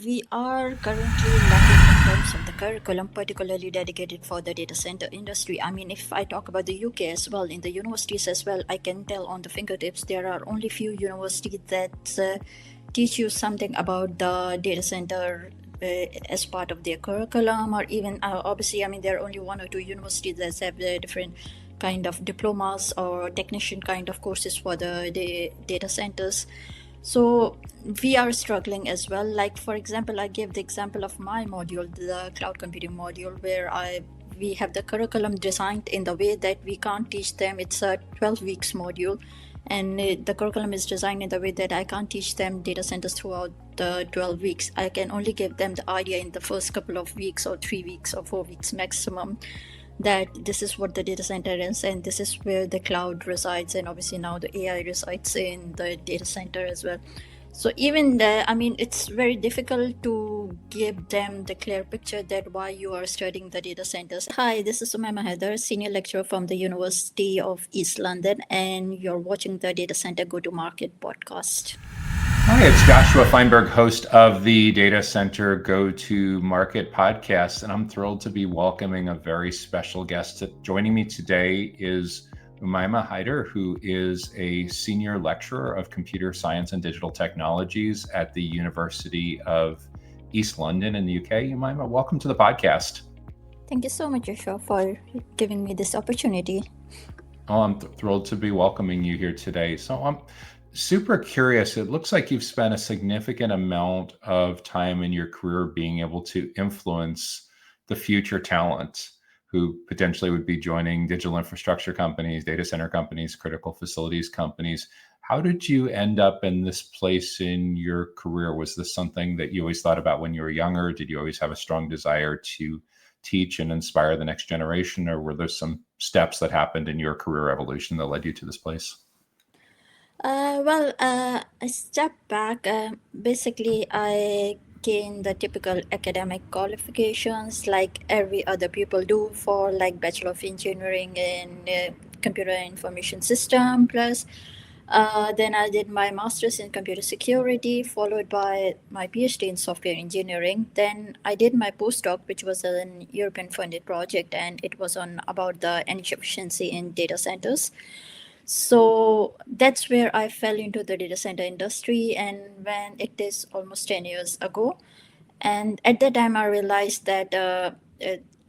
We are currently lacking in terms of the curriculum, particularly dedicated for the data center industry. I mean, if I talk about the UK as well, in the universities as well, I can tell on the fingertips there are only few universities that teach you something about the data center as part of their curriculum, or even obviously, I mean, there are only one or two universities that have the different kind of diplomas or technician kind of courses for the data centers. So we are struggling as well. Like for example, I gave the example of my module, the cloud computing module, where we have the curriculum designed in the way that we can't teach them. It's a 12 weeks module, and the curriculum is designed in the way that I can't teach them data centers throughout the 12 weeks. I can only give them the idea in the first couple of weeks or 3 weeks or 4 weeks maximum, that this is what the data center is and this is where the cloud resides, and obviously now the AI resides in the data center as well. So even the, I mean, it's very difficult to give them the clear picture that why you are studying the data centers. Hi, this is Umaima Haider, senior lecturer from the University of East London, and you're watching the Data Center Go to Market podcast. Hi, it's Joshua Feinberg, host of the Data Center Go to Market podcast, and I'm thrilled to be welcoming a very special guest. Joining me today is Umaima Haider, who is a senior lecturer of computer science and digital technologies at the University of East London in the UK. Umaima, welcome to the podcast. Thank you so much, Joshua, for giving me this opportunity. Oh, I'm thrilled to be welcoming you here today. So I'm super curious. It looks like you've spent a significant amount of time in your career being able to influence the future talent who potentially would be joining digital infrastructure companies, data center companies, critical facilities companies. How did you end up in this place in your career? Was this something that you always thought about when you were younger? Did you always have a strong desire to teach and inspire the next generation, or were there some steps that happened in your career evolution that led you to this place? I stepped back. Basically, I gained the typical academic qualifications like every other people do for like Bachelor of Engineering in Computer Information System. Plus, then I did my master's in computer security, followed by my PhD in software engineering. Then I did my postdoc, which was an European funded project, and it was on about the energy efficiency in data centers. So that's where I fell into the data center industry, and when it is almost 10 years ago. And at that time, I realized that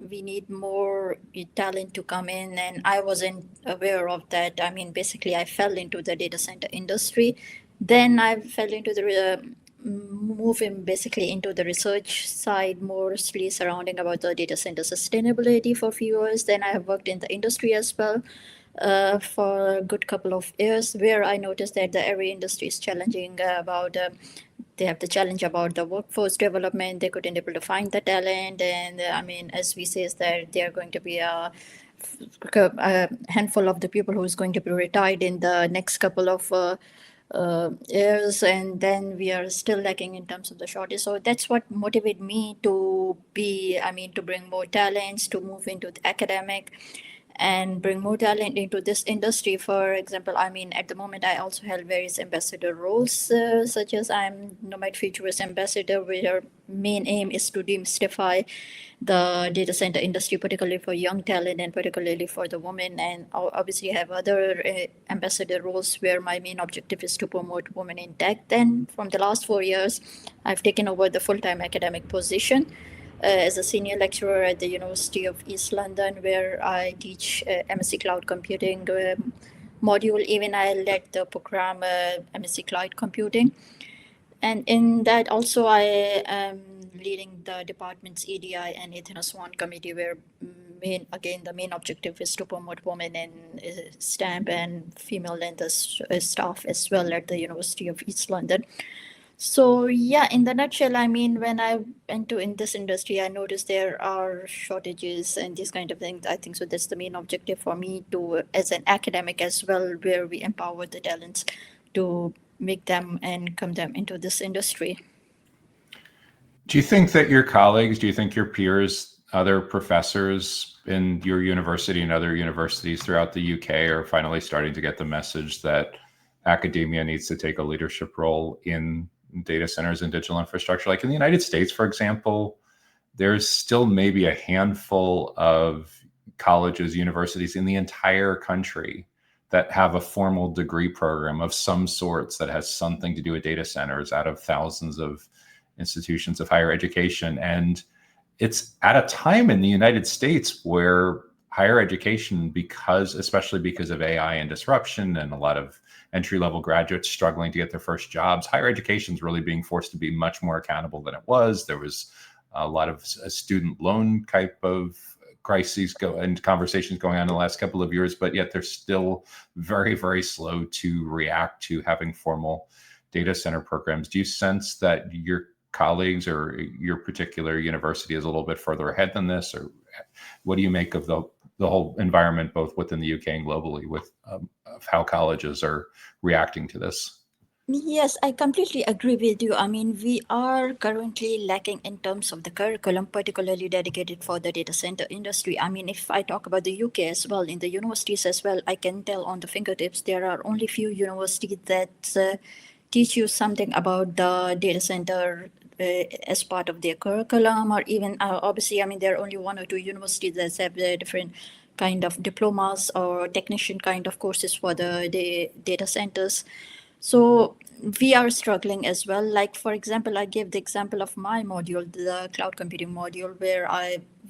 we need more talent to come in, and I wasn't aware of that. I mean, basically, I fell into the data center industry. Then I fell into the moving basically into the research side, mostly surrounding about the data center sustainability for a few years. Then I have worked in the industry as well for a good couple of years, where I noticed that the every industry is challenging about they have the challenge about the workforce development. They couldn't able to find the talent, and I mean, as we say, is that there are going to be a handful of the people who is going to be retired in the next couple of years, and then we are still lacking in terms of the shortage. So that's what motivated me to be, I mean, to bring more talents, to move into the academic and bring more talent into this industry. For example, I mean, at the moment, I also have various ambassador roles, such as I'm Nomad Futurist Ambassador, where main aim is to demystify the data center industry, particularly for young talent and particularly for the women. And obviously, I have other ambassador roles where my main objective is to promote women in tech. Then, from the last 4 years, I've taken over the full-time academic position as a senior lecturer at the University of East London, where I teach MSc Cloud Computing module. Even I led the program MSc Cloud Computing. And in that also I am leading the department's EDI and Ethnos One committee, where the main objective is to promote women in STEM and female and the staff as well at the University of East London. So yeah, in the nutshell, I mean, when I went to in this industry, I noticed there are shortages and these kind of things. I think so. That's the main objective for me to, as an academic as well, where we empower the talents to make them and come them into this industry. Do you think that your colleagues, do you think your peers, other professors in your university and other universities throughout the UK are finally starting to get the message that academia needs to take a leadership role in data centers and digital infrastructure. Like in the United States, for example, there's still maybe a handful of colleges, universities in the entire country that have a formal degree program of some sorts that has something to do with data centers out of thousands of institutions of higher education. And it's at a time in the United States where higher education, especially because of AI and disruption and a lot of entry-level graduates struggling to get their first jobs, higher education is really being forced to be much more accountable than it was. There was a lot of student loan type of crises and conversations going on in the last couple of years, but yet they're still very, very slow to react to having formal data center programs. Do you sense that your colleagues or your particular university is a little bit further ahead than this, or what do you make of the whole environment, both within the UK and globally, with of how colleges are reacting to this? Yes, I completely agree with you. I mean, we are currently lacking in terms of the curriculum, particularly dedicated for the data center industry. I mean, if I talk about the UK as well, in the universities as well, I can tell on the fingertips, there are only few universities that teach you something about the data center as part of their curriculum, or even obviously, I mean, there are only one or two universities that have different kind of diplomas or technician kind of courses for the data centers. So we are struggling as well. Like, for example, I gave the example of my module, the cloud computing module, where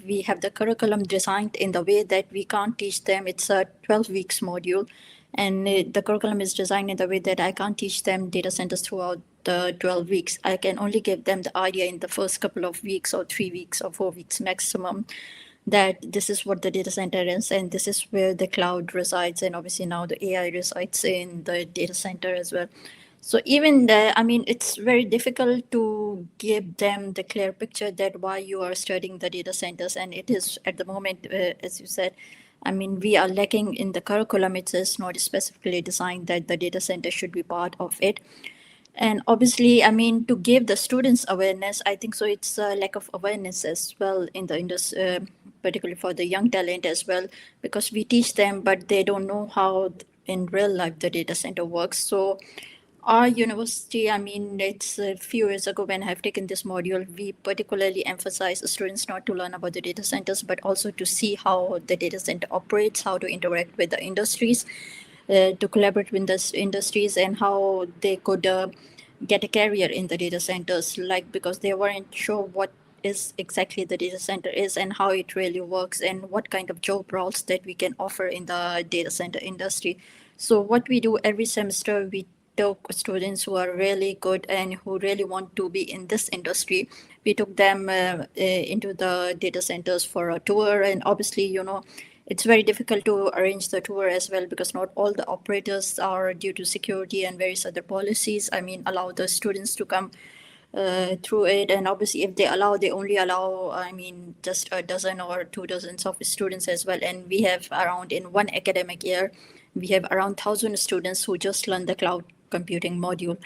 we have the curriculum designed in the way that we can't teach them. It's a 12 weeks module, and the curriculum is designed in the way that I can't teach them data centers throughout the 12 weeks. I can only give them the idea in the first couple of weeks or 3 weeks or 4 weeks maximum, that this is what the data center is and this is where the cloud resides, and obviously now the AI resides in the data center as well. So even I mean, it's very difficult to give them the clear picture that why you are studying the data centers. And it is at the moment, as you said, I mean, we are lacking in the curriculum. It is not specifically designed that the data center should be part of it. And obviously, I mean, to give the students awareness, I think so it's a lack of awareness as well in the industry, particularly for the young talent as well, because we teach them, but they don't know how in real life the data center works. So our university, I mean, it's a few years ago when I have taken this module, we particularly emphasize students not to learn about the data centers, but also to see how the data center operates, how to interact with the industries, to collaborate with the industries, and how they could get a career in the data centers, like, because they weren't sure what is exactly the data center is and how it really works and what kind of job roles that we can offer in the data center industry. So what we do every semester, we took students who are really good and who really want to be in this industry. We took them into the data centers for a tour, and obviously, you know, it's very difficult to arrange the tour as well, because not all the operators are, due to security and various other policies, I mean, allow the students to come through it. And obviously, if they allow, they only allow, I mean, just a dozen or 2 dozens of students as well. And we have around, in one academic year, we have around 1,000 students who just learn the cloud computing module.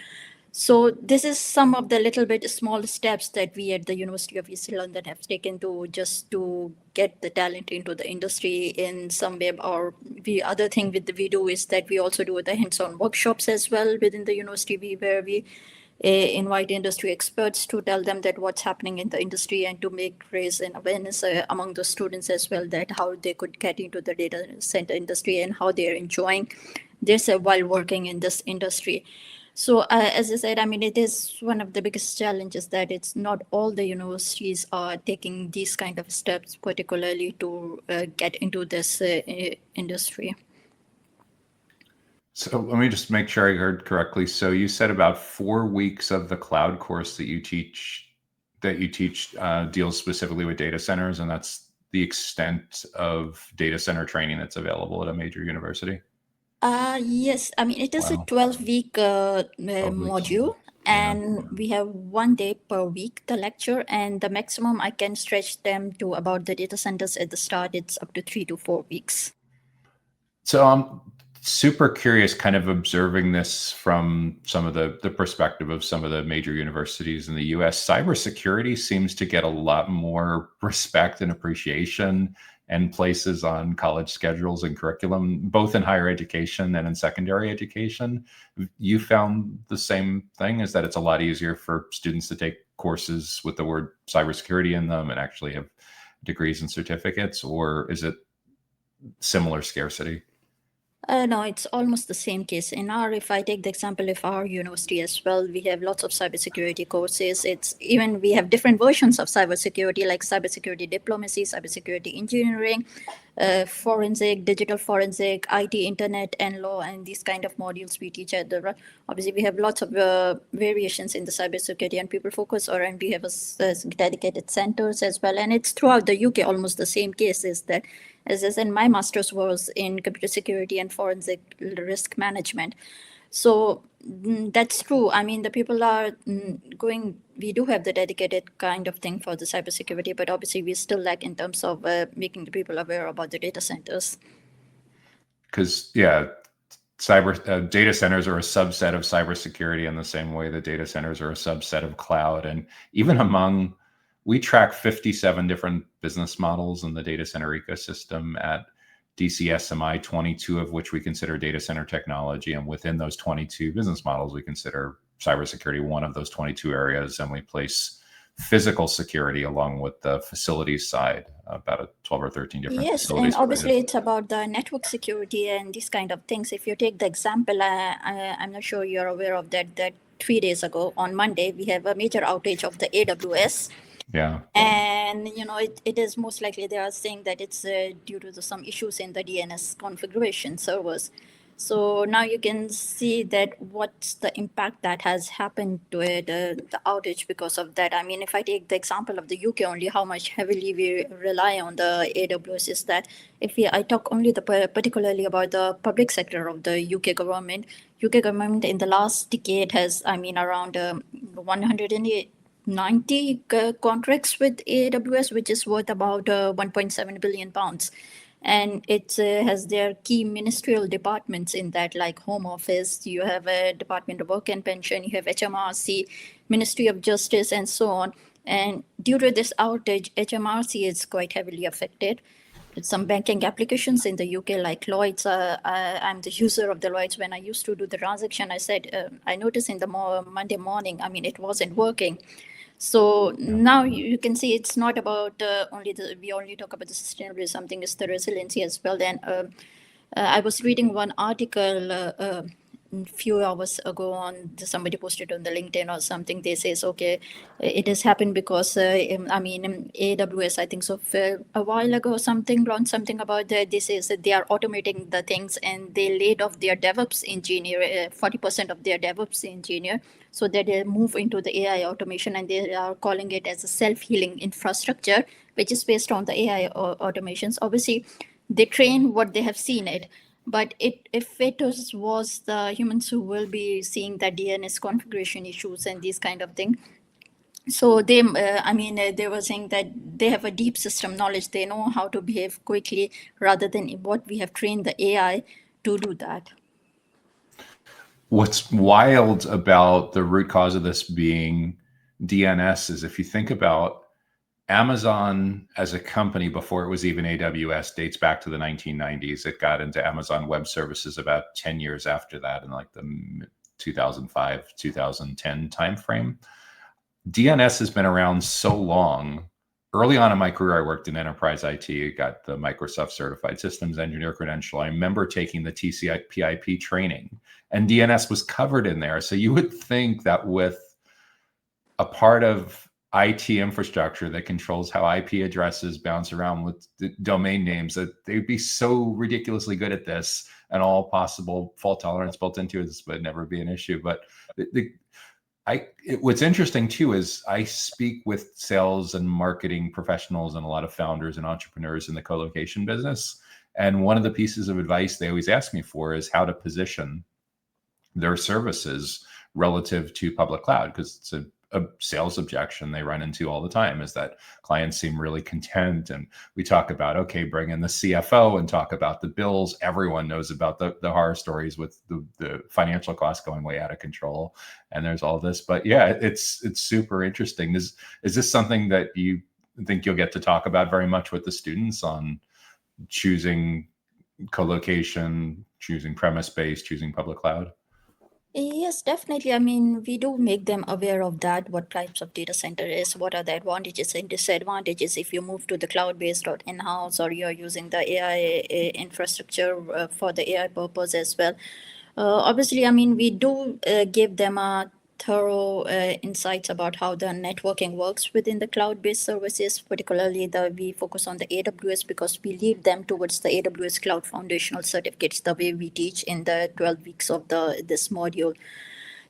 So this is some of the little bit small steps that we at the University of East London have taken to just to get the talent into the industry in some way. Or the other thing we do is that we also do the hands-on workshops as well within the university, where we invite industry experts to tell them that what's happening in the industry, and to raise an awareness among the students as well, that how they could get into the data center industry and how they are enjoying this while working in this industry. So as I said, I mean, it is one of the biggest challenges that it's not all the universities are taking these kind of steps, particularly to get into this industry. So let me just make sure I heard correctly. So you said about 4 weeks of the cloud course that you teach deals specifically with data centers, and that's the extent of data center training that's available at a major university? Yes, I mean, it is a Wow. 12-week 12 weeks. module, Yeah. and we have 1 day per week, the lecture, and the maximum I can stretch them to about the data centers at the start, it's up to 3 to 4 weeks. So I'm super curious, kind of observing this from some of the perspective of some of the major universities in the US. Cybersecurity seems to get a lot more respect and appreciation and places on college schedules and curriculum, both in higher education and in secondary education. You found the same thing, is that it's a lot easier for students to take courses with the word cybersecurity in them and actually have degrees and certificates, or is it similar scarcity? No, it's almost the same case. If I take the example of our university as well, we have lots of cybersecurity courses. We have different versions of cybersecurity, like cybersecurity diplomacy, cybersecurity engineering, forensic, digital forensic, IT, internet, and law, and these kind of modules we teach at the. Obviously, we have lots of variations in the cybersecurity and people focus, and we have dedicated centers as well. And it's throughout the UK almost the same case. Is that, as I said, my master's was in computer security and forensic risk management. So that's true. I mean, the people are going, we do have the dedicated kind of thing for the cybersecurity, but obviously we still lack in terms of making the people aware about the data centers. Because, data centers are a subset of cybersecurity in the same way that data centers are a subset of cloud. And even we track 57 different business models in the data center ecosystem at DCSMI, 22 of which we consider data center technology. And within those 22 business models, we consider cybersecurity one of those 22 areas. And we place physical security along with the facilities side, about 12 or 13 different facilities. Yes, and obviously it's about the network security and these kind of things. If you take the example, I'm not sure you're aware of that 3 days ago on Monday, we have a major outage of the AWS. Yeah. And, it is most likely they are saying that it's due to some issues in the DNS configuration servers. So now you can see that what's the impact that has happened to it, the outage because of that. I mean, if I take the example of the UK only, how much heavily we rely on the AWS is that I talk only particularly about the public sector of the UK government in the last decade has, around 190 contracts with AWS, which is worth about 1.7 billion pounds. And it has their key ministerial departments in that, like Home Office, you have a Department of Work and Pension, you have HMRC, Ministry of Justice, and so on. And due to this outage, HMRC is quite heavily affected. Some banking applications in the UK, like Lloyd's, I'm the user of the Lloyd's. When I used to do the transaction, I said, I noticed in the Monday morning, it wasn't working. So now you can see it's not about we only talk about the sustainability, something is the resiliency as well. Then I was reading one article a few hours ago somebody posted on the LinkedIn or something. They says, okay, it has happened because AWS, I think so a while ago or something, wrote something about that. They says that they are automating the things and they laid off their DevOps engineer, 40% of their DevOps engineer, so that they move into the AI automation, and they are calling it as a self-healing infrastructure, which is based on the AI automations. Obviously, they train what they have seen it. But if it was the humans who will be seeing the DNS configuration issues and these kind of things, so they were saying that they have a deep system knowledge. They know how to behave quickly rather than what we have trained the AI to do that. What's wild about the root cause of this being DNS is, if you think about Amazon as a company before it was even AWS, dates back to the 1990s. It got into Amazon Web Services about 10 years after that, in like the 2005, 2010 timeframe. DNS has been around so long. Early on in my career, I worked in enterprise IT, got the Microsoft Certified Systems Engineer credential. I remember taking the TCP/IP training, and DNS was covered in there. So you would think that with a part of IT infrastructure that controls how IP addresses bounce around with the domain names, that they'd be so ridiculously good at this, and all possible fault tolerance built into it, this would never be an issue. But what's interesting too is I speak with sales and marketing professionals and a lot of founders and entrepreneurs in the colocation business. And one of the pieces of advice they always ask me for is how to position their services relative to public cloud, because it's a sales objection they run into all the time, is that clients seem really content. And we talk about, okay, bring in the CFO and talk about the bills. Everyone knows about the horror stories with the financial costs going way out of control. And there's all this, but yeah, it's super interesting. Is this something that you think you'll get to talk about very much with the students on choosing colocation, choosing premise-based, choosing public cloud? Yes, definitely. I mean, we do make them aware of that, what types of data center is, what are the advantages and disadvantages if you move to the cloud-based or in-house, or you're using the AI infrastructure for the AI purpose as well. Obviously, I mean, we do give them a thorough insights about how the networking works within the cloud-based services. Particularly, we focus on the AWS because we lead them towards the AWS Cloud Foundational certificates, the way we teach in the 12 weeks of the this module.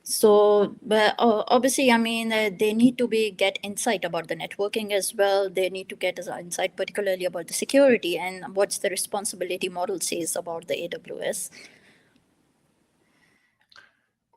So, but obviously, I mean, they need to be get insight about the networking as well. They need to get insight, particularly about the security and what's the responsibility model says about the AWS.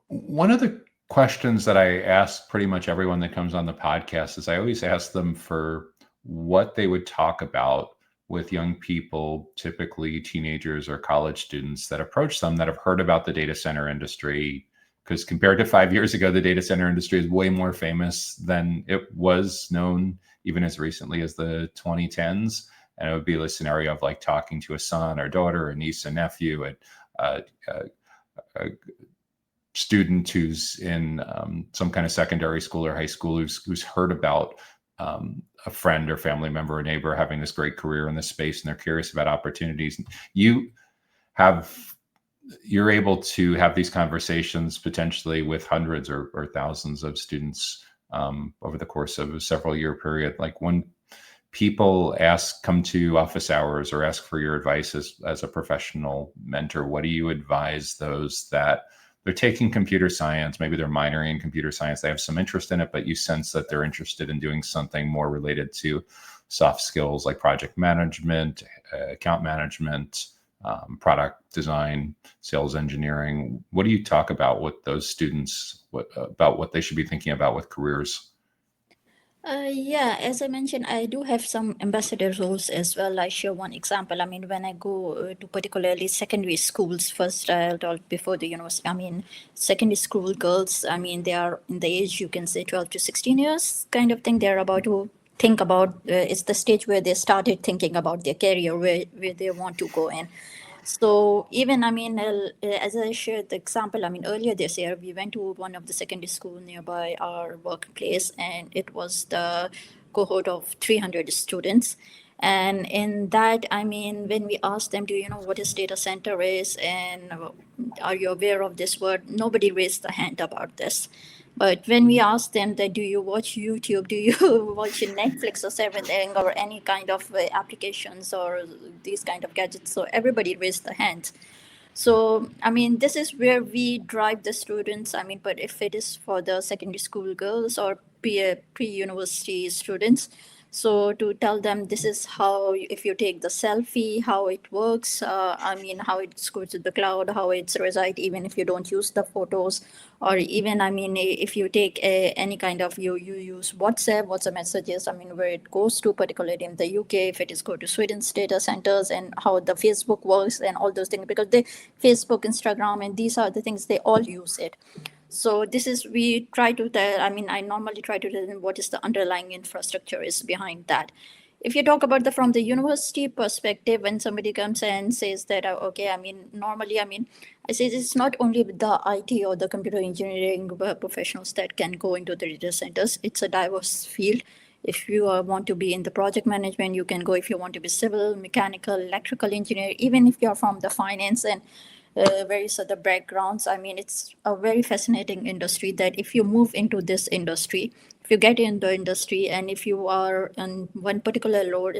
One of the questions that I ask pretty much everyone that comes on the podcast is I always ask them for what they would talk about with young people, typically teenagers or college students that approach them that have heard about the data center industry. Because compared to 5 years ago, the data center industry is way more famous than it was known even as recently as the 2010s. And it would be the scenario of like talking to a son or daughter, a niece, a nephew, and a student who's in some kind of secondary school or high school who's heard about a friend or family member or neighbor having this great career in this space, and they're curious about opportunities. You're able to have these conversations potentially with hundreds or thousands of students over the course of a several year period. Like when people come to office hours or ask for your advice as a professional mentor, what do you advise those that they're taking computer science, maybe they're minoring in computer science, they have some interest in it, but you sense that they're interested in doing something more related to soft skills like project management, account management, product design, sales engineering? What do you talk about with those students about what they should be thinking about with careers? Yeah, as I mentioned, I do have some ambassador roles as well. I share one example. I mean, when I go to particularly secondary schools, first I'll talk before the university. I mean, secondary school girls, I mean, they are in the age, you can say 12 to 16 years kind of thing. They're about to think about, it's the stage where they started thinking about their career, where they want to go in. So even, I mean, as I shared the example, I mean, earlier this year, we went to one of the secondary school nearby our workplace, and it was the cohort of 300 students. And in that, I mean, when we asked them, do you know what is data center is, and are you aware of this word? Nobody raised a hand about this. But when we ask them that, do you watch YouTube, do you watch Netflix or everything, or any kind of applications or these kind of gadgets, so everybody raised the hand. So, I mean, this is where we drive the students. I mean, but if it is for the secondary school girls or pre-university students, so to tell them this is how, if you take the selfie, how it works. I mean, how it goes to the cloud, how it's reside, even if you don't use the photos, or even, I mean, if you take any kind of, you use WhatsApp messages. I mean, where it goes to, particularly in the UK, if it is go to Sweden's data centers, and how the Facebook works and all those things, because they Facebook, Instagram, and these are the things they all use it. So this is, we try to tell, I mean, I normally try to tell them what is the underlying infrastructure is behind that. If you talk about the from the university perspective, when somebody comes and says that, okay, I mean, normally, I mean, I say it's not only with the IT or the computer engineering professionals that can go into the data centers. It's a diverse field. If you want to be in the project management, you can go. If you want to be civil, mechanical, electrical engineer, even if you're from the finance and various other backgrounds. I mean, it's a very fascinating industry that if you move into this industry, if you get in the industry, and if you are in one particular role,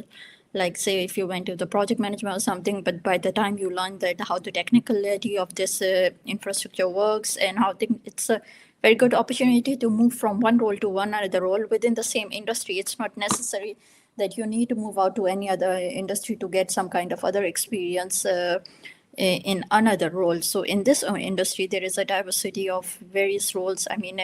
like say if you went to the project management or something, but by the time you learn that how the technicality of this infrastructure works, and how it's a very good opportunity to move from one role to one other role within the same industry. It's not necessary that you need to move out to any other industry to get some kind of other experience in another role. So in this industry, there is a diversity of various roles. I mean,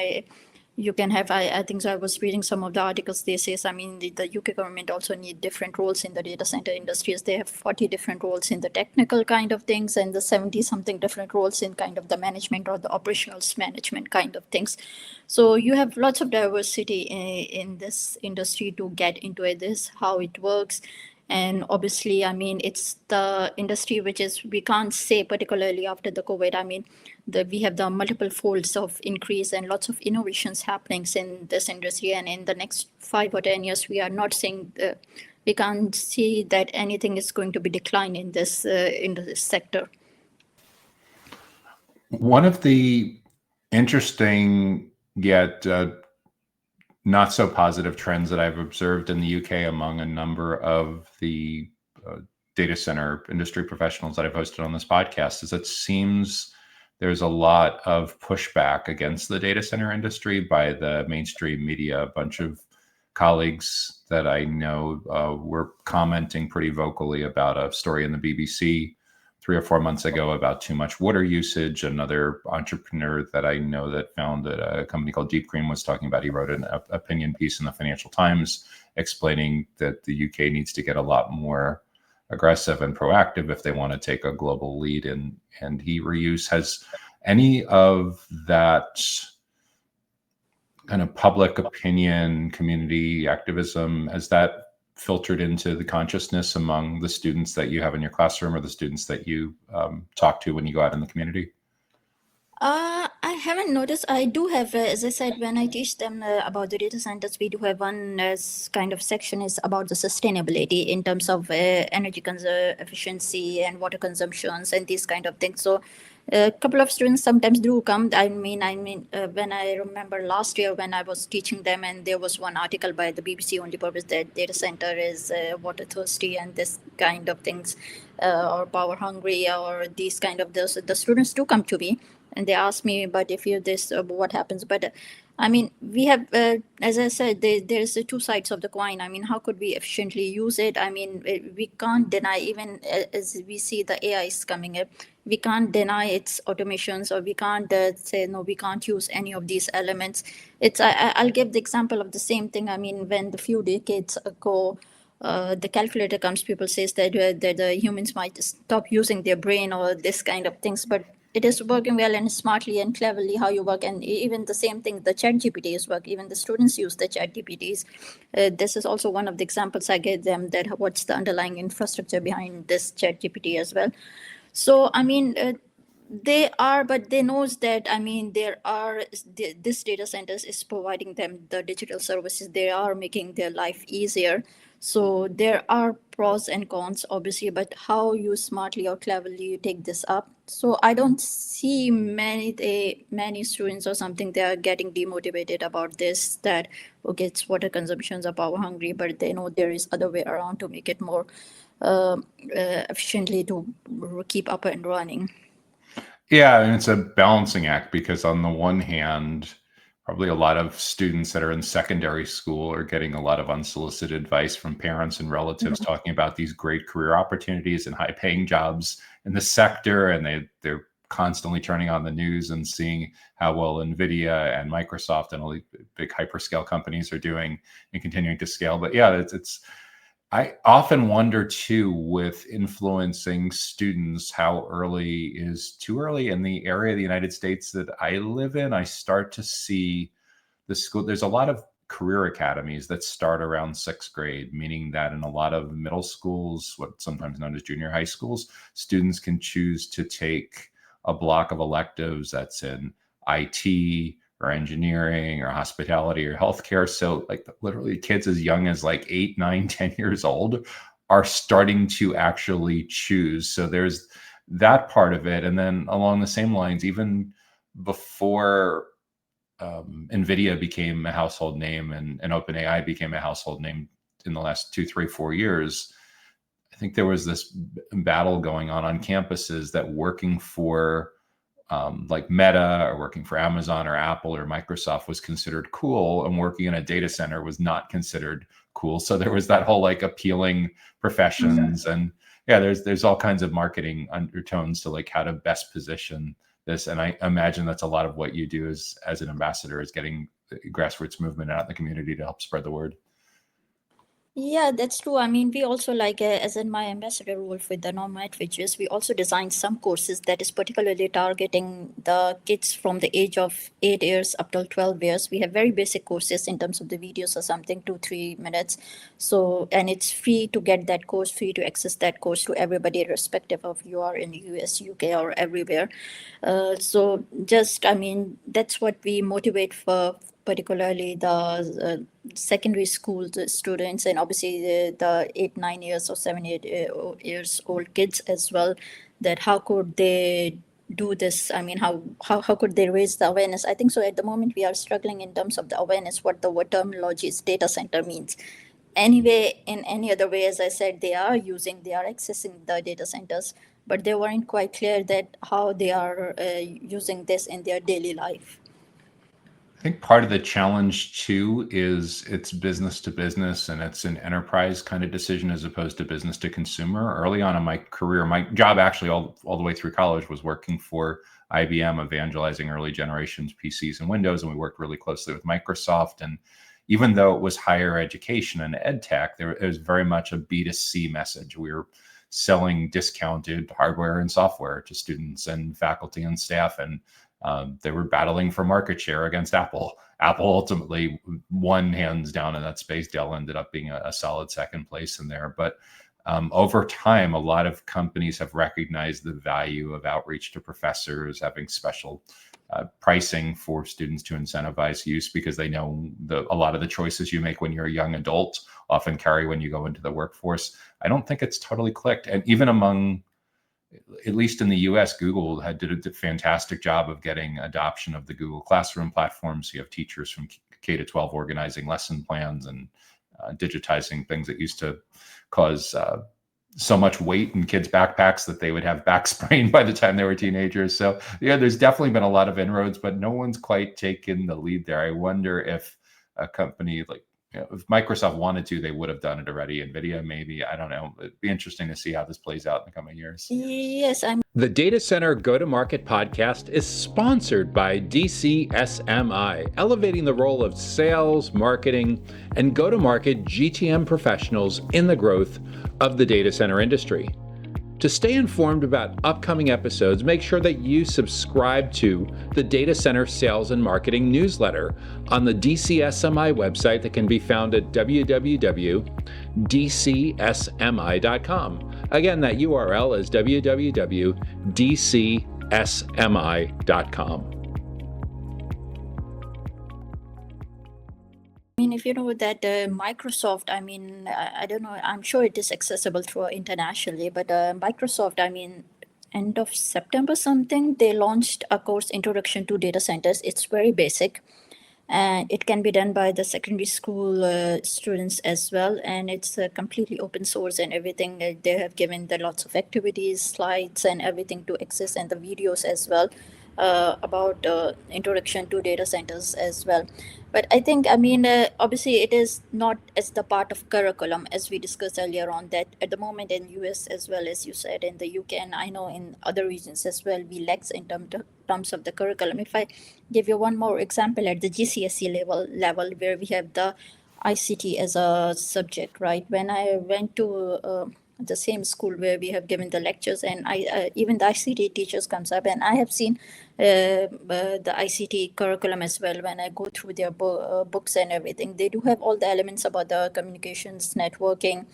you can have, I think so I was reading some of the articles, they say, I mean, the UK government also need different roles in the data center industries. They have 40 different roles in the technical kind of things, and the 70 something different roles in kind of the management or the operational management kind of things. So you have lots of diversity in this industry to get into it, this how it works. And obviously, I mean, it's the industry which is, we can't say particularly after the COVID, I mean, we have the multiple folds of increase and lots of innovations happening in this industry. And in the next 5 or 10 years, we are not saying, we can't see that anything is going to be decline in this sector. One of the interesting yet not so positive trends that I've observed in the UK among a number of the data center industry professionals that I've hosted on this podcast is it seems there's a lot of pushback against the data center industry by the mainstream media. A bunch of colleagues that I know were commenting pretty vocally about a story in the BBC 3 or 4 months ago about too much water usage. Another entrepreneur that I know that founded a company called Deep Green was talking about, he wrote an opinion piece in the Financial Times explaining that the UK needs to get a lot more aggressive and proactive if they want to take a global lead in heat reuse. Has any of that kind of public opinion, community activism, has that filtered into the consciousness among the students that you have in your classroom or the students that you talk to when you go out in the community? I haven't noticed. I do have, as I said, when I teach them about the data centers, we do have one kind of section is about the sustainability in terms of energy efficiency and water consumptions and these kind of things. So a couple of students sometimes do come. I mean, when I remember last year when I was teaching them, and there was one article by the BBC on the purpose that data center is water thirsty and this kind of things, or power hungry, or these kind of those. The students do come to me and they ask me, but if you this, what happens? But I mean, we have, as I said, there's two sides of the coin. I mean, how could we efficiently use it? I mean, we can't deny, even as we see the AI is coming up, we can't deny its automations, or we can't say, no, we can't use any of these elements. I'll give the example of the same thing. I mean, when the few decades ago, the calculator comes, people says that the humans might stop using their brain or this kind of things, but it is working well and smartly and cleverly how you work. And even the same thing, the chat GPTs work. Even the students use the chat GPTs. This is also one of the examples I gave them, that what's the underlying infrastructure behind this chat GPT as well. So, I mean, they are, but they knows that, I mean, this data centers is providing them the digital services. They are making their life easier. So there are pros and cons, obviously, but how you smartly or cleverly you take this up. So I don't see many students or something, they are getting demotivated about this, that, okay, it's water consumptions are power hungry, but they know there is other way around to make it more efficiently to keep up and running. Yeah, and it's a balancing act because on the one hand, probably a lot of students that are in secondary school are getting a lot of unsolicited advice from parents and relatives talking about these great career opportunities and high-paying jobs in the sector, and they're constantly turning on the news and seeing how well NVIDIA and Microsoft and all the big hyperscale companies are doing and continuing to scale. But yeah, it's I often wonder too, with influencing students, how early is too early. In the area of the United States that I live in, I start to see the school. There's a lot of career academies that start around 6th grade, meaning that in a lot of middle schools, what's sometimes known as junior high schools, students can choose to take a block of electives that's in IT or engineering or hospitality or healthcare. So like literally kids as young as like 8, 9, 10 years old are starting to actually choose. So there's that part of it. And then along the same lines, even before NVIDIA became a household name and OpenAI became a household name in the last 2, 3, 4 years, I think there was this battle going on campuses that working for like Meta or working for Amazon or Apple or Microsoft was considered cool, and working in a data center was not considered cool. So there was that whole like appealing professions, and yeah, there's all kinds of marketing undertones to like how to best position this. And I imagine that's a lot of what you do as an ambassador, is getting grassroots movement out in the community to help spread the word. Yeah, that's true. I mean, we also like, as in my ambassador role with the Nomad Features, we also designed some courses that is particularly targeting the kids from the age of 8 years up till 12 years. We have very basic courses in terms of the videos or something, 2, 3 minutes. So, and it's free to get that course, free to access that course to everybody, irrespective of you are in the US, UK, or everywhere. So just, I mean, that's what we motivate for, particularly the secondary school students, and obviously the 8, 9 years or 7, 8 years old kids as well, that how could they do this? I mean, how could they raise the awareness? I think so at the moment we are struggling in terms of the awareness, what the word terminology is data center means. Anyway, in any other way, as I said, they are accessing the data centers, but they weren't quite clear that how they are using this in their daily life. I think part of the challenge too is it's business to business and it's an enterprise kind of decision as opposed to business to consumer. Early on in my career, my job actually all the way through college was working for IBM, evangelizing early generations PCs and Windows, and we worked really closely with Microsoft. And even though it was higher education and ed tech, it was very much a B2C message. We were selling discounted hardware and software to students and faculty and staff, and they were battling for market share against Apple. Apple ultimately won hands down in that space. Dell ended up being a solid second place in there. But over time, a lot of companies have recognized the value of outreach to professors, having special pricing for students to incentivize use, because they know a lot of the choices you make when you're a young adult often carry when you go into the workforce. I don't think it's totally clicked. And even among, at least in the US, Google did a fantastic job of getting adoption of the Google Classroom platform. So you have teachers from K to 12 organizing lesson plans and digitizing things that used to cause so much weight in kids' backpacks that they would have back sprain by the time they were teenagers. So yeah, there's definitely been a lot of inroads, but no one's quite taken the lead there. I wonder if a company like, if Microsoft wanted to, they would have done it already. NVIDIA, maybe. I don't know. It'd be interesting to see how this plays out in the coming years. Yes, I'm. The Data Center Go-to-Market podcast is sponsored by DCSMI, elevating the role of sales, marketing, and go-to-market GTM professionals in the growth of the data center industry. To stay informed about upcoming episodes, make sure that you subscribe to the Data Center Sales and Marketing newsletter on the DCSMI website that can be found at www.dcsmi.com. Again, that URL is www.dcsmi.com. I mean, if you know that Microsoft, I mean, I don't know, I'm sure it is accessible through internationally, but Microsoft, I mean, end of September something, they launched a course, Introduction to Data Centers. It's very basic, and it can be done by the secondary school students as well, and it's completely open source and everything. They have given the lots of activities, slides, and everything to access, and the videos as well about introduction to data centers as well. But I think, I mean, obviously it is not as the part of curriculum as we discussed earlier on, that at the moment in US as well as you said in the UK, and I know in other regions as well, we lack in terms of the curriculum. If I give you one more example at the GCSE level where we have the ICT as a subject, right? When I went to the same school where we have given the lectures, and I even the ICT teachers comes up, and I have seen the ICT curriculum as well. When I go through their books and everything, they do have all the elements about the communications, networking.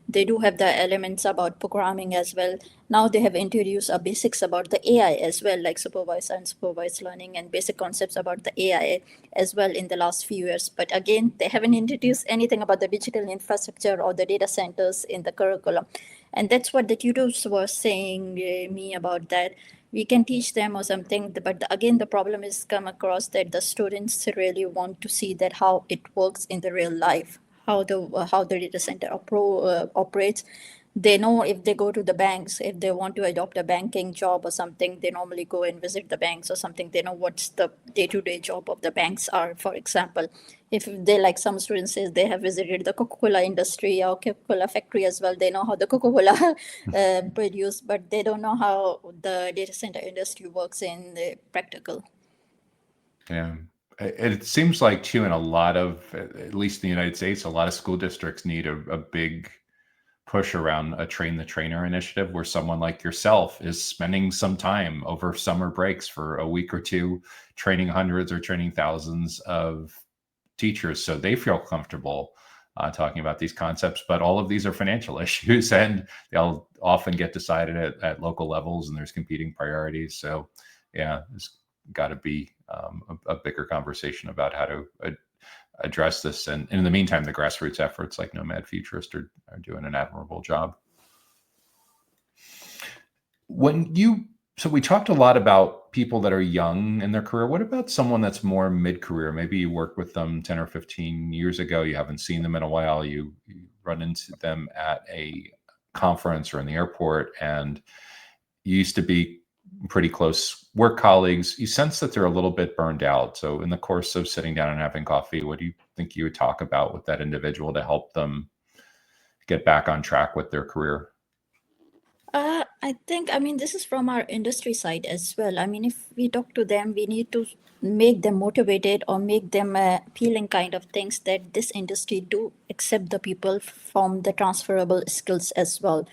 They do have the elements about programming as well. Now they have introduced basics about the AI as well, like supervised and unsupervised learning, and basic concepts about the AI as well in the last few years. But again, they haven't introduced anything about the digital infrastructure or the data centers in the curriculum. And that's what the tutors were saying me about that. We can teach them or something, but again, the problem is come across that the students really want to see that how it works in the real life, how the data center operates. They know if they go to the banks, if they want to adopt a banking job or something, they normally go and visit the banks or something. They know what's the day-to-day job of the banks are. For example, if they, like some students says, they have visited the Coca-Cola industry or Coca-Cola factory as well, they know how the Coca-Cola produce, but they don't know how the data center industry works in the practical. Yeah. it seems like too, in a lot of, at least in the United States, a lot of school districts need a big push around a train the trainer initiative, where someone like yourself is spending some time over summer breaks for a week or two training hundreds or training thousands of teachers so they feel comfortable talking about these concepts. But all of these are financial issues, and they'll often get decided at local levels, and there's competing priorities. So yeah, there's got to be a bigger conversation about how to address this. And in the meantime, the grassroots efforts like Nomad Futurist are doing an admirable job. So we talked a lot about people that are young in their career. What about someone that's more mid-career? Maybe you worked with them 10 or 15 years ago. You haven't seen them in a while. You run into them at a conference or in the airport, and you used to be pretty close work colleagues. You sense that they're a little bit burned out. So in the course of sitting down and having coffee, what do you think you would talk about with that individual to help them get back on track with their career? I think, I mean, this is from our industry side as well. I mean, if we talk to them, we need to make them motivated or make them appealing kind of things that this industry do accept the people from the transferable skills as well.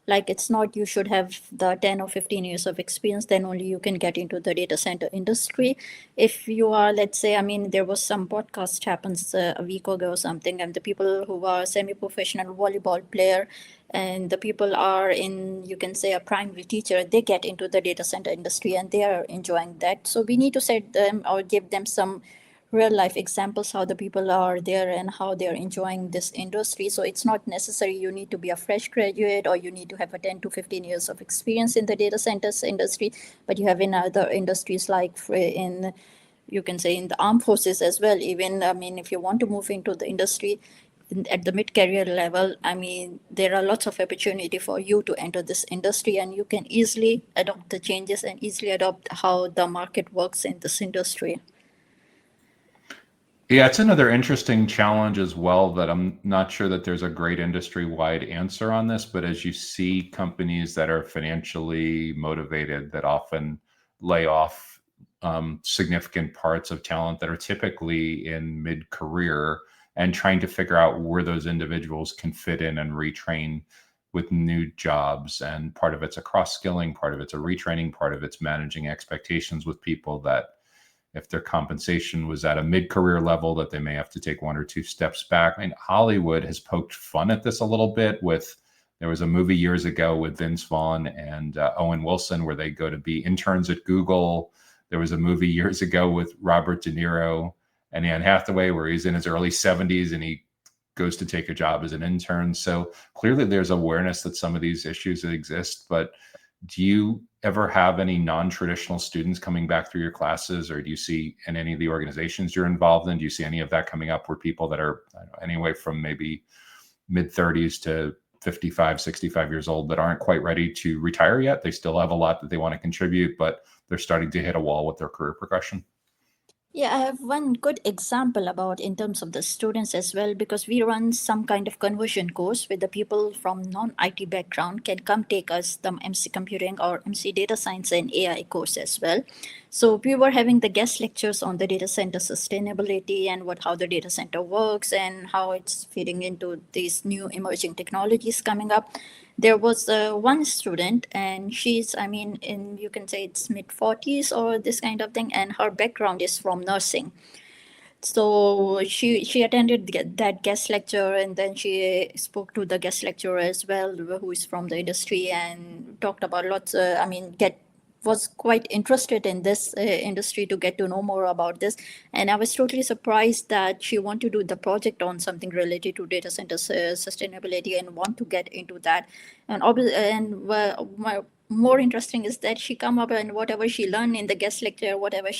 Like, it's not you should have the 10 or 15 years of experience, then only you can get into the data center industry. If you are, let's say, I mean, there was some podcast happens a week ago or something, and the people who are semi-professional volleyball player and the people are in, you can say, a primary teacher, they get into the data center industry and they are enjoying that. So we need to set them or give them some real life examples how the people are there and how they're enjoying this industry. So it's not necessary you need to be a fresh graduate or you need to have a 10 to 15 years of experience in the data centers industry, but you have in other industries like in, you can say, in the armed forces as well. Even, I mean, if you want to move into the industry at the mid-career level, I mean, there are lots of opportunity for you to enter this industry, and you can easily adopt the changes and easily adopt how the market works in this industry. Yeah, it's another interesting challenge as well, that I'm not sure that there's a great industry-wide answer on this, but as you see companies that are financially motivated that often lay off significant parts of talent that are typically in mid-career, and trying to figure out where those individuals can fit in and retrain with new jobs. And part of it's a cross-skilling, part of it's a retraining, part of it's managing expectations with people that if their compensation was at a mid-career level, that they may have to take one or two steps back. I mean, Hollywood has poked fun at this a little bit with, there was a movie years ago with Vince Vaughn and Owen Wilson where they go to be interns at Google. There was a movie years ago with Robert De Niro and Anne Hathaway where he's in his early 70s and he goes to take a job as an intern. So clearly there's awareness that some of these issues exist, but do you ever have any non-traditional students coming back through your classes, or do you see in any of the organizations you're involved in, do you see any of that coming up where people that are anyway from maybe mid-30s to 55, 65 years old that aren't quite ready to retire yet? They still have a lot that they want to contribute, but they're starting to hit a wall with their career progression. Yeah, I have one good example about in terms of the students as well, because we run some kind of conversion course where the people from non-IT background can come take us the MC Computing or MC Data Science and AI course as well. So we were having the guest lectures on the data center sustainability and how the data center works and how it's fitting into these new emerging technologies coming up. There was one student, and she's, I mean, in, you can say it's mid-40s or this kind of thing, and her background is from nursing. So she attended that guest lecture, and then she spoke to the guest lecturer as well, who is from the industry, and talked about lots. I mean, was quite interested in this industry to get to know more about this. And I was totally surprised that she wanted to do the project on something related to data center sustainability and want to get into that. And more interesting is that she come up and whatever she learned in the guest lecture, whatever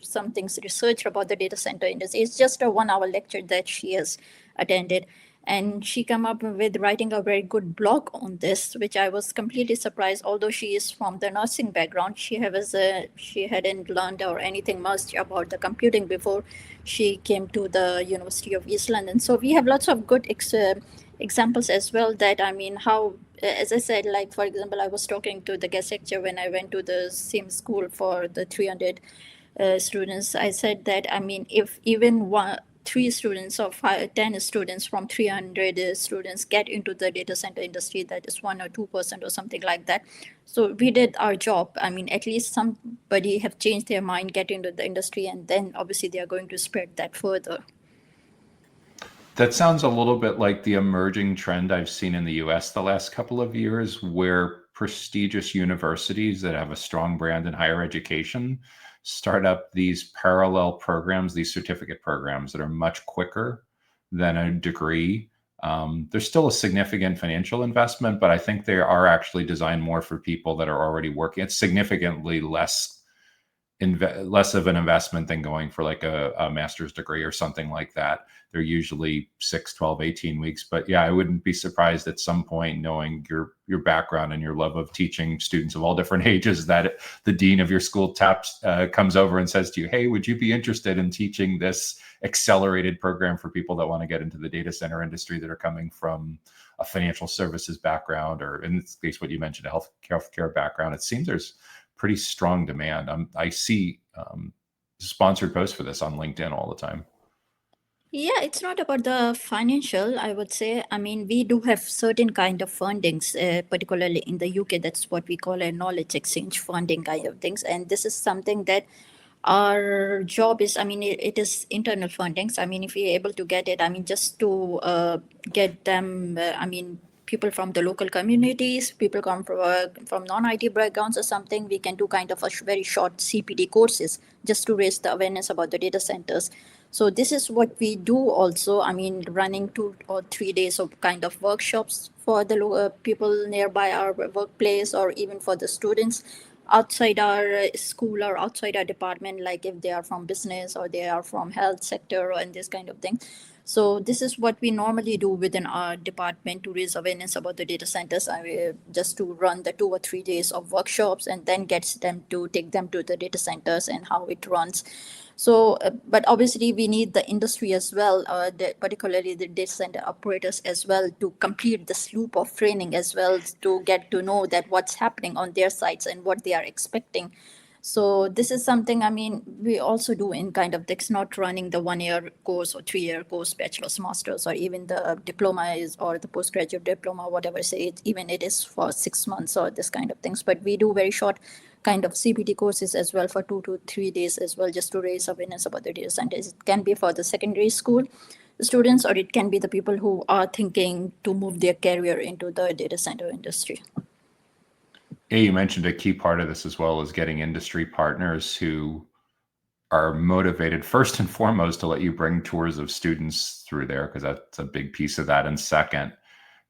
some things research about the data center industry, it's just a 1 hour lecture that she has attended. And she came up with writing a very good blog on this, which I was completely surprised. Although she is from the nursing background, she hadn't learned or anything much about the computing before she came to the University of East London. So we have lots of good examples as well that, I mean, how, as I said, like, for example, I was talking to the guest lecturer when I went to the same school for the 300 students, I said that, I mean, if even 3 students or 10 students from 300 students get into the data center industry, that is 1 or 2% or something like that. So we did our job. I mean, at least somebody have changed their mind, get into the industry, and then obviously they are going to spread that further. That sounds a little bit like the emerging trend I've seen in the US the last couple of years, where prestigious universities that have a strong brand in higher education start up these parallel programs, these certificate programs that are much quicker than a degree. There's still a significant financial investment, but I think they are actually designed more for people that are already working. It's significantly less of an investment than going for like a master's degree or something like that. They're usually 6, 12, 18 weeks. But yeah, I wouldn't be surprised at some point, knowing your background and your love of teaching students of all different ages, that the dean of your school comes over and says to you, hey, would you be interested in teaching this accelerated program for people that want to get into the data center industry that are coming from a financial services background, or in this case, what you mentioned, a healthcare background? It seems there's pretty strong demand. I see sponsored posts for this on LinkedIn all the time. Yeah, it's not about the financial, I would say. I mean, we do have certain kind of fundings, particularly in the UK. That's what we call a knowledge exchange funding kind of things. And this is something that our job is, I mean, it is internal fundings. I mean, if we're able to get it, I mean, just to get them, I mean, people from the local communities, people come from non-IT backgrounds or something, we can do kind of a very short CPD courses just to raise the awareness about the data centers. So this is what we do also. I mean, running 2 or 3 days of kind of workshops for the people nearby our workplace, or even for the students outside our school or outside our department, like if they are from business or they are from health sector and this kind of thing. So this is what we normally do within our department to raise awareness about the data centers. Just to run the 2 or 3 days of workshops and then gets them to take them to the data centers and how it runs. So, but obviously we need the industry as well, particularly the data center operators as well, to complete this loop of training as well, to get to know that what's happening on their sites and what they are expecting. So this is something, I mean, we also do in kind of, it's not running the 1-year course or 3-year course, bachelor's, master's, or even the diploma or the postgraduate diploma, whatever, say it, even it is for 6 months or this kind of things. But we do very short kind of CPT courses as well for 2 to 3 days as well, just to raise awareness about the data centers. It can be for the secondary school students, or it can be the people who are thinking to move their career into the data center industry. Yeah, you mentioned a key part of this as well is getting industry partners who are motivated first and foremost to let you bring tours of students through there, because that's a big piece of that. And second,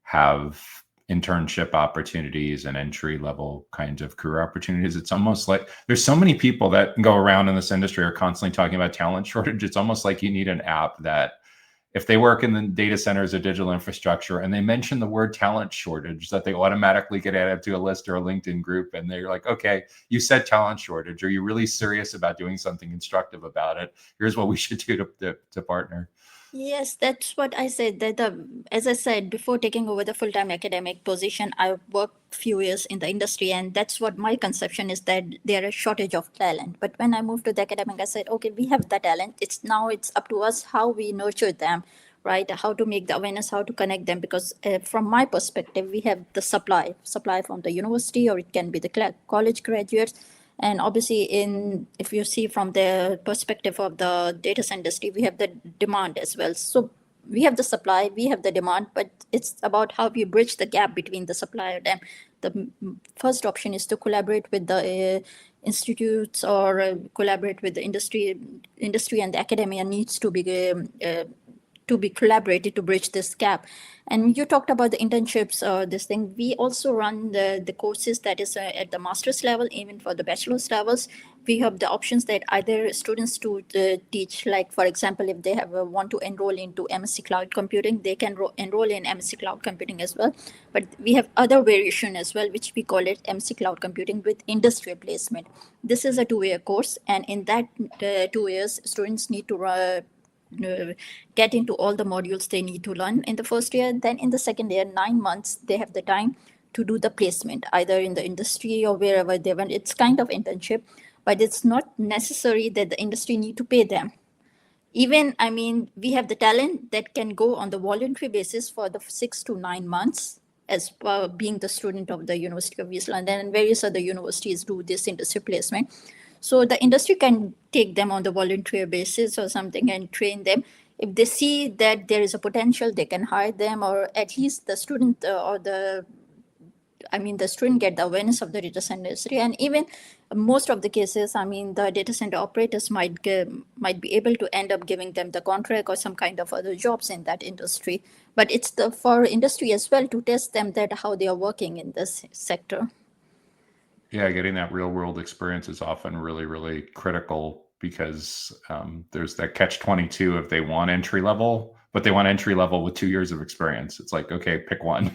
have internship opportunities and entry level kinds of career opportunities. It's almost like there's so many people that go around in this industry are constantly talking about talent shortage. It's almost like you need an app that, if they work in the data centers or digital infrastructure and they mention the word talent shortage, that they automatically get added to a list or a LinkedIn group. And they're like, okay, you said talent shortage. Are you really serious about doing something instructive about it? Here's what we should do to partner. Yes, that's what I said. That as I said before, taking over the full-time academic position, I worked few years in the industry, and that's what my conception is, that there is shortage of talent. But when I moved to the academic, I said, okay, we have the talent. It's up to us how we nurture them, right? How to make the awareness, how to connect them. Because from my perspective, we have the supply from the university, or it can be the college graduates. And obviously, if you see from the perspective of the data center industry, we have the demand as well. So we have the supply, we have the demand, but it's about how we bridge the gap between the supply and them. The first option is to collaborate with the institutes, or collaborate with the industry and the academia needs to be collaborated to bridge this gap. And you talked about the internships, this thing. We also run the courses that is at the master's level, even for the bachelor's levels. We have the options that either students to teach, like, for example, if they want to enroll into MSc Cloud Computing, they can enroll in MSc Cloud Computing as well. But we have other variation as well, which we call it MSc Cloud Computing with industry placement. This is a 2-year course, and in that 2 years, students need to get into all the modules they need to learn in the first year. Then in the second year, 9 months, they have the time to do the placement, either in the industry or wherever they want. It's kind of internship. but it's not necessary that the industry need to pay them. Even, I mean, we have the talent that can go on the voluntary basis for the 6 to 9 months as being the student of the University of East London, and various other universities do this industry placement. So the industry can take them on the voluntary basis or something and train them. If they see that there is a potential, they can hire them, or at least the student the student get the awareness of the data center industry. And even most of the cases, I mean, the data center operators might be able to end up giving them the contract or some kind of other jobs in that industry. But it's for industry as well to test them that how they are working in this sector. Yeah, getting that real world experience is often really, really critical, because there's that catch-22 if they want entry level, but they want entry level with 2 years of experience. It's like, okay, pick one.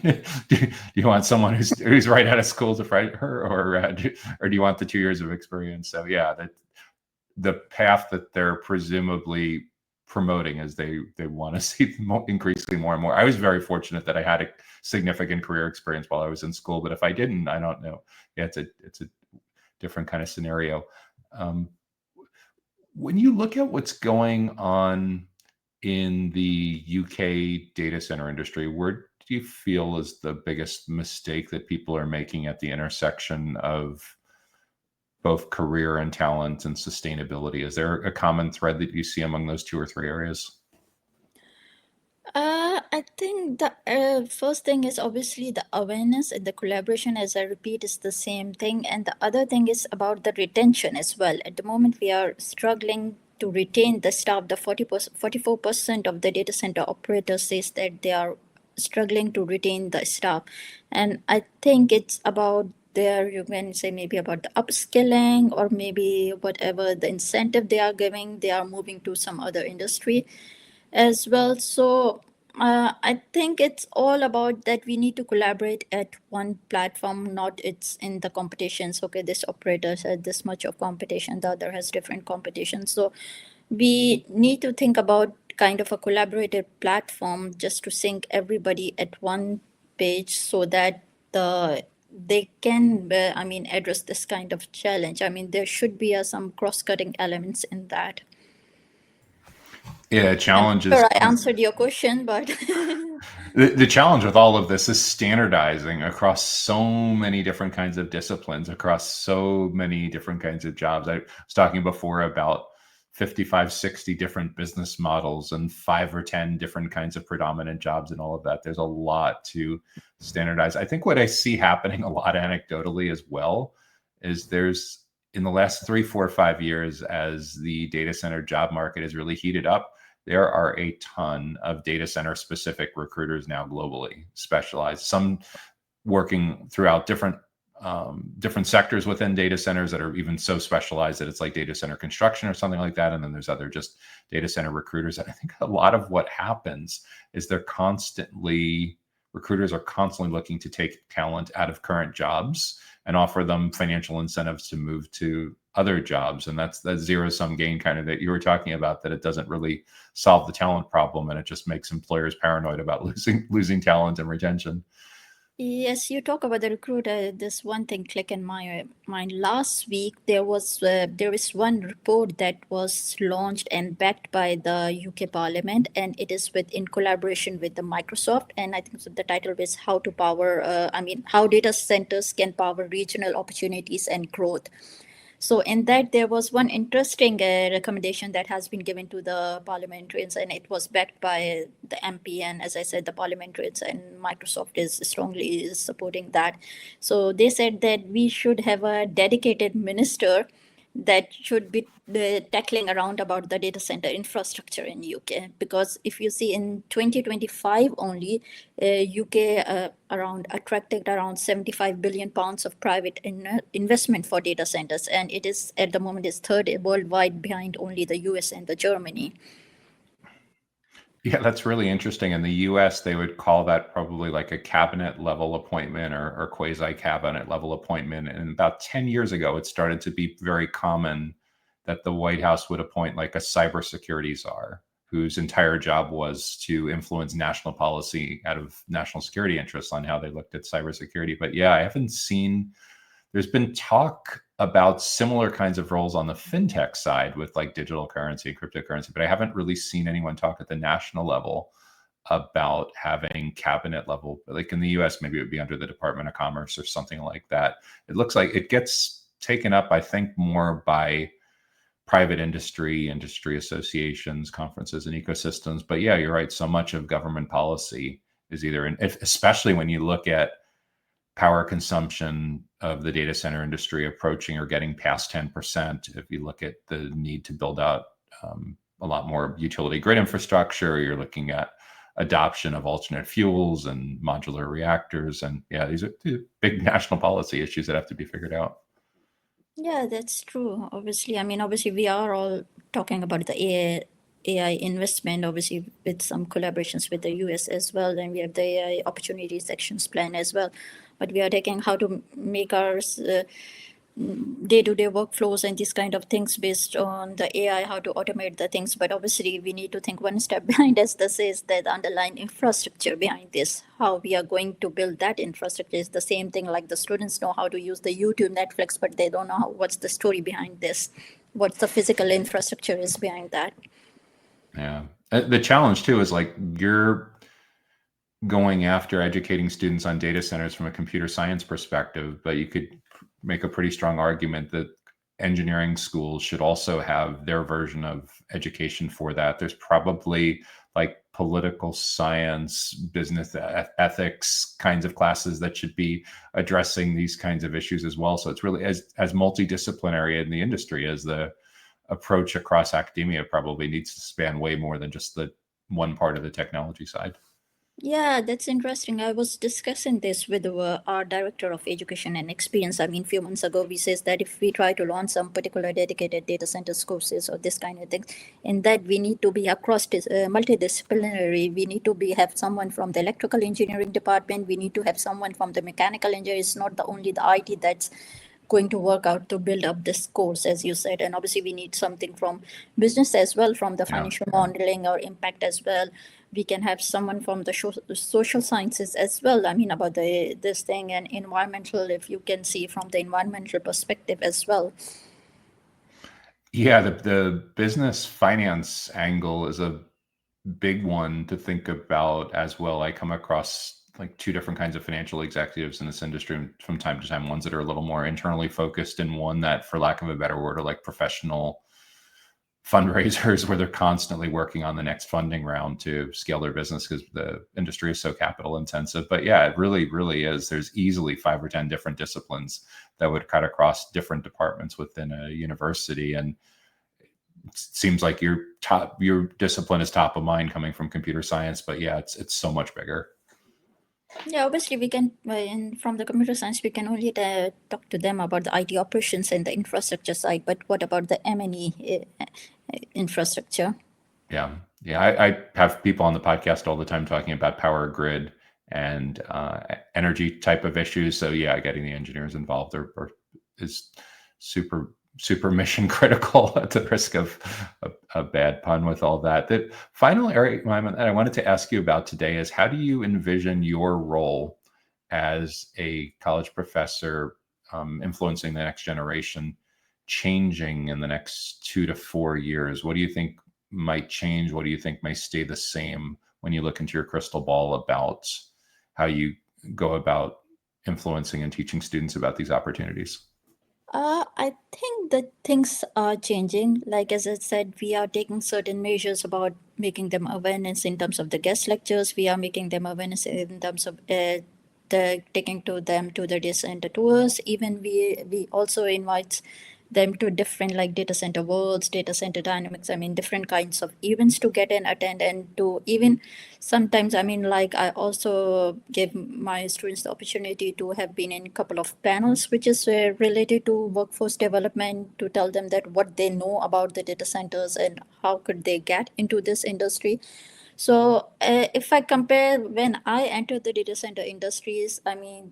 do you want someone who's right out of school to fight her, or do you want the 2 years of experience? So yeah, the path that they're presumably promoting is they want to see increasingly more and more. I was very fortunate that I had a significant career experience while I was in school, but if I didn't, I don't know. Yeah, it's a different kind of scenario. When you look at what's going on in the UK data center industry, where do you feel is the biggest mistake that people are making at the intersection of both career and talent and sustainability? Is there a common thread that you see among those 2 or 3 areas? I think the first thing is obviously the awareness and the collaboration, as I repeat, is the same thing. And the other thing is about the retention as well. At the moment, we are struggling to retain the staff. The 44% of the data center operators says that they are struggling to retain the staff. And I think it's about you can say maybe about the upskilling, or maybe whatever the incentive they are giving, they are moving to some other industry as well. So I think it's all about that we need to collaborate at one platform, not it's in the competitions. Okay, this operator has this much of competition, the other has different competition. So we need to think about kind of a collaborative platform just to sync everybody at one page, so that they can address this kind of challenge. I mean, there should be some cross-cutting elements in that. Yeah, challenge is. Sure, I answered your question, but the challenge with all of this is standardizing across so many different kinds of disciplines, across so many different kinds of jobs. I was talking before about 55, 60 different business models and 5 or 10 different kinds of predominant jobs and all of that. There's a lot to standardize. I think what I see happening a lot anecdotally as well is there's, in the last 3, 4, 5 years, as the data center job market has really heated up, there are a ton of data center specific recruiters now globally, specialized, some working throughout different sectors within data centers that are even so specialized that it's like data center construction or something like that. And then there's other just data center recruiters. And I think a lot of what happens is recruiters are constantly looking to take talent out of current jobs and offer them financial incentives to move to other jobs. And that's that zero-sum gain kind of that you were talking about, that it doesn't really solve the talent problem, and it just makes employers paranoid about losing talent and retention. Yes, you talk about the recruiter. This one thing click in my mind. Last week there is one report that was launched and backed by the UK Parliament, and it is in collaboration with the Microsoft. And I think the title is how data centers can power regional opportunities and growth. So in that, there was one interesting recommendation that has been given to the parliamentarians, and it was backed by the MP. And as I said, the parliamentarians and Microsoft is strongly supporting that. So they said that we should have a dedicated minister that should be tackling around about the data center infrastructure in UK. Because if you see in 2025 only, UK attracted around 75 billion pounds of private investment for data centers, and it is at the moment is third worldwide behind only the US and the Germany. Yeah, that's really interesting. In the US, they would call that probably like a cabinet level appointment or quasi cabinet level appointment. And about 10 years ago, it started to be very common that the White House would appoint like a cybersecurity czar, whose entire job was to influence national policy out of national security interests on how they looked at cybersecurity. But yeah, I haven't seen there's been talk about similar kinds of roles on the fintech side with like digital currency, cryptocurrency, but I haven't really seen anyone talk at the national level about having cabinet level, like in the US, maybe it would be under the Department of Commerce or something like that. It looks like it gets taken up, I think, more by private industry associations, conferences, and ecosystems. But yeah, you're right. So much of government policy is either especially when you look at power consumption of the data center industry approaching or getting past 10%. If you look at the need to build out a lot more utility grid infrastructure, you're looking at adoption of alternate fuels and modular reactors. And yeah, these are big national policy issues that have to be figured out. Yeah, that's true. Obviously, we are all talking about the AI investment, obviously, with some collaborations with the US as well. And we have the AI Opportunities Actions Plan as well. But we are taking how to make our day-to-day workflows and these kind of things based on the AI, how to automate the things. But obviously, we need to think one step behind, as this is the underlying infrastructure behind this. How we are going to build that infrastructure is the same thing. Like the students know how to use the YouTube, Netflix, but they don't know what's the story behind this, what the physical infrastructure is behind that. Yeah, the challenge too is like you're going after educating students on data centers from a computer science perspective, but you could make a pretty strong argument that engineering schools should also have their version of education for that. There's probably like political science, business ethics kinds of classes that should be addressing these kinds of issues as well. So it's really as multidisciplinary in the industry as the approach across academia probably needs to span way more than just the one part of the technology side. Yeah, that's interesting. I was discussing this with our director of education and experience. A few months ago, we says that if we try to launch some particular dedicated data centers courses or this kind of things, in that we need to be across multidisciplinary. We need to have someone from the electrical engineering department. We need to have someone from the mechanical engineering. It's not only the IT that's going to work out to build up this course, as you said. And obviously, we need something from business as well, from the financial modeling or impact as well. We can have someone from the social sciences as well. About this thing and environmental, if you can see from the environmental perspective as well. Yeah, the business finance angle is a big one to think about as well. I come across like two different kinds of financial executives in this industry from time to time, ones that are a little more internally focused and one that, for lack of a better word, are like professional fundraisers where they're constantly working on the next funding round to scale their business because the industry is so capital intensive. But yeah, it really, really is. There's easily 5 or 10 different disciplines that would cut across different departments within a university. And it seems like your discipline is top of mind coming from computer science, but yeah, it's so much bigger. Yeah, obviously we can, and from the computer science, we can only talk to them about the IT operations and the infrastructure side. But what about the M&E infrastructure? Yeah. I have people on the podcast all the time talking about power grid and energy type of issues. So yeah, getting the engineers involved is super mission critical at the risk of a bad pun with all that. The final area that I wanted to ask you about today is how do you envision your role as a college professor influencing the next generation changing in the next 2 to 4 years? What do you think might change? What do you think may stay the same when you look into your crystal ball about how you go about influencing and teaching students about these opportunities? I think that things are changing. Like as I said, we are taking certain measures about making them awareness in terms of the guest lectures. We are making them awareness in terms of taking them to the data center tours. Even we also invite them to different like data center worlds, data center dynamics. Different kinds of events to get and attend, and to even sometimes like I also give my students the opportunity to have been in a couple of panels which is related to workforce development, to tell them that what they know about the data centers and how could they get into this industry. So if I compare when I entered the data center industries,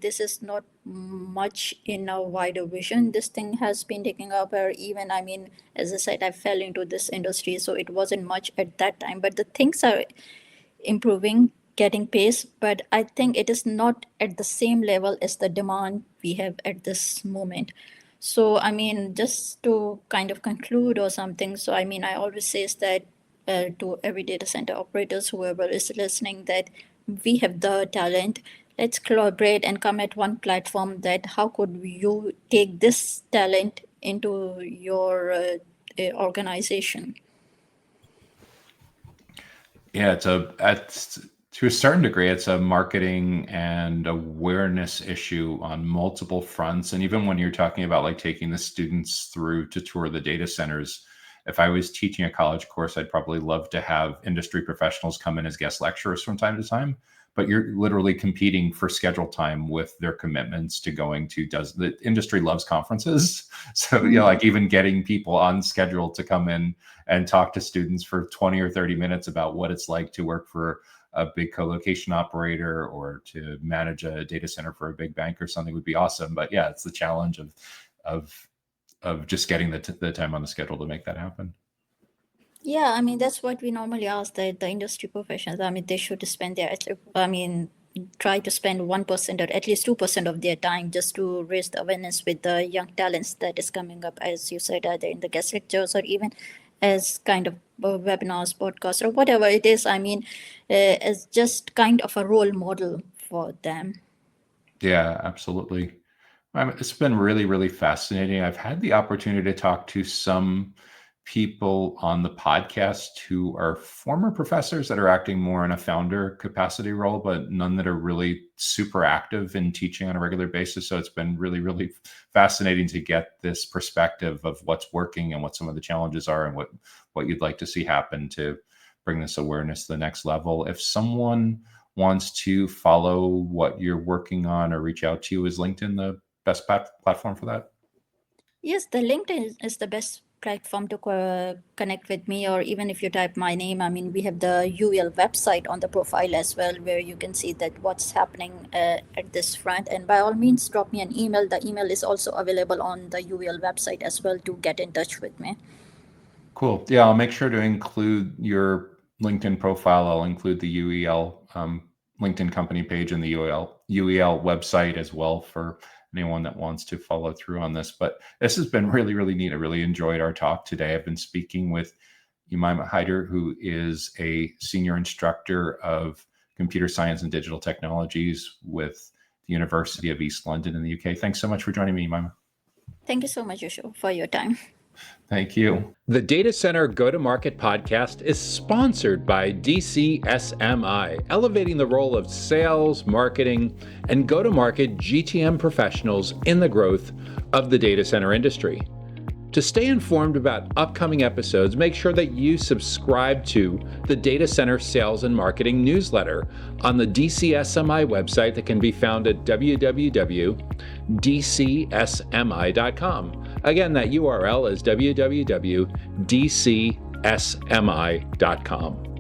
this is not much in a wider vision. This thing has been taking up, or even, as I said, I fell into this industry, so it wasn't much at that time. But the things are improving getting pace, but I think it is not at the same level as the demand we have at this moment. So, I mean, just to kind of conclude or something, so I mean, I always say is that to every data center operators, whoever is listening, that we have the talent. Let's collaborate and come at one platform. That how could you take this talent into your organization? Yeah, to a certain degree, it's a marketing and awareness issue on multiple fronts. And even when you're talking about like taking the students through to tour the data centers, if I was teaching a college course, I'd probably love to have industry professionals come in as guest lecturers from time to time. But you're literally competing for schedule time with their commitments to going to the industry loves conferences. So, like even getting people on schedule to come in and talk to students for 20 or 30 minutes about what it's like to work for a big colocation operator or to manage a data center for a big bank or something would be awesome. But yeah, it's the challenge of just getting the time on the schedule to make that happen. Yeah, I mean, that's what we normally ask the industry professionals. I mean, they should spend try to spend 1% or at least 2% of their time just to raise the awareness with the young talents that is coming up, as you said, either in the guest lectures or even as kind of webinars, podcasts, or whatever it is. I mean, as just kind of a role model for them. Yeah, absolutely. It's been really, really fascinating. I've had the opportunity to talk to some people on the podcast who are former professors that are acting more in a founder capacity role, but none that are really super active in teaching on a regular basis. So it's been really, really fascinating to get this perspective of what's working and what some of the challenges are and what you'd like to see happen to bring this awareness to the next level. If someone wants to follow what you're working on or reach out to you, is LinkedIn the best platform for that? Yes, the LinkedIn is the best platform to connect with me, or even if you type my name. I mean, we have the UL website on the profile as well, where you can see that what's happening at this front. And by all means, drop me an email. The email is also available on the UL website as well to get in touch with me. Cool. Yeah, I'll make sure to include your LinkedIn profile. I'll include the UEL LinkedIn company page and the UEL website as well for anyone that wants to follow through on this. But this has been really, really neat. I really enjoyed our talk today. I've been speaking with Umaima Haider, who is a senior instructor of computer science and digital technologies with the University of East London in the UK. Thanks so much for joining me, Umaima. Thank you so much, Yusho, for your time. Thank you. The Data Center Go-to-Market podcast is sponsored by DCSMI, elevating the role of sales, marketing, and go-to-market GTM professionals in the growth of the data center industry. To stay informed about upcoming episodes, make sure that you subscribe to the Data Center Sales and Marketing newsletter on the DCSMI website that can be found at www.dcsmi.com. Again, that URL is www.dcsmi.com.